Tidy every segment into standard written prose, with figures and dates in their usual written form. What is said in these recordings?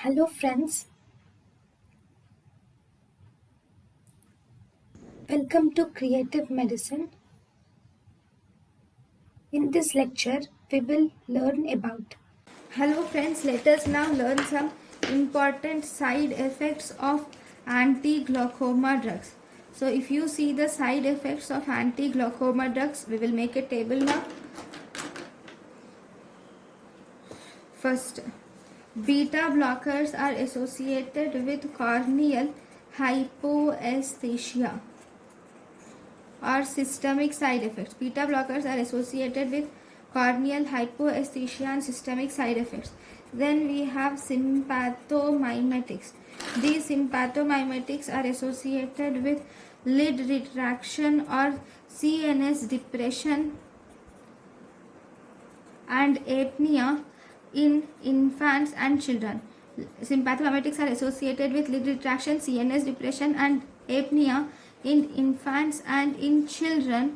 Hello friends, welcome to Creative Medicine. In this lecture, we will learn about. Hello friends, let us now learn some important side effects of anti-glaucoma drugs. So if you see the side effects of anti-glaucoma drugs, we will make a table now. First, beta blockers are associated with corneal hypoesthesia or systemic side effects. Beta blockers are associated with corneal hypoesthesia and systemic side effects. Then we have sympathomimetics. These sympathomimetics are associated with lid retraction or CNS depression and apnea in infants and children. Sympathomimetics are associated with lid retraction, CNS depression and apnea in infants and in children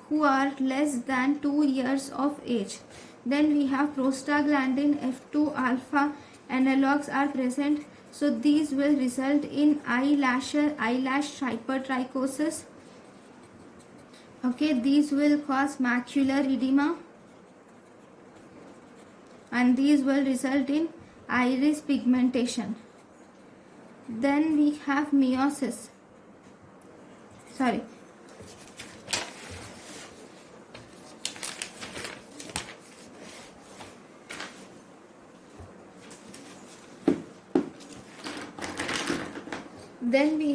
who are less than 2 years of age. Then we have prostaglandin F2 alpha analogs are present. So these will result in eyelash hypertrichosis. Okay, these will cause macular edema and these will result in iris pigmentation. Then we have meiosis. Then we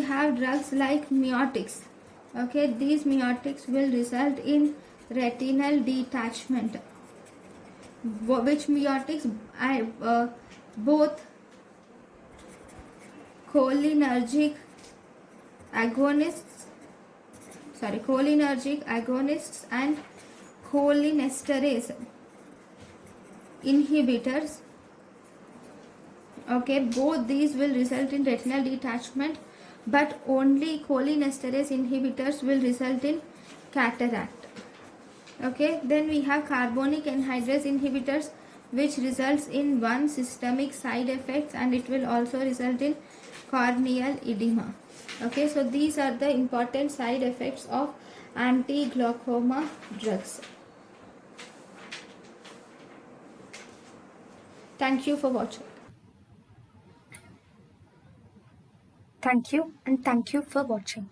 have drugs like miotics. Okay, these miotics will result in retinal detachment. Which miotics? Both cholinergic agonists and cholinesterase inhibitors. Okay, both these will result in retinal detachment, but only cholinesterase inhibitors will result in cataract. Okay, then we have carbonic anhydrase inhibitors, which results in one systemic side effects and it will also result in corneal edema. Okay, so these are the important side effects of anti-glaucoma drugs. Thank you for watching. Thank you and thank you for watching.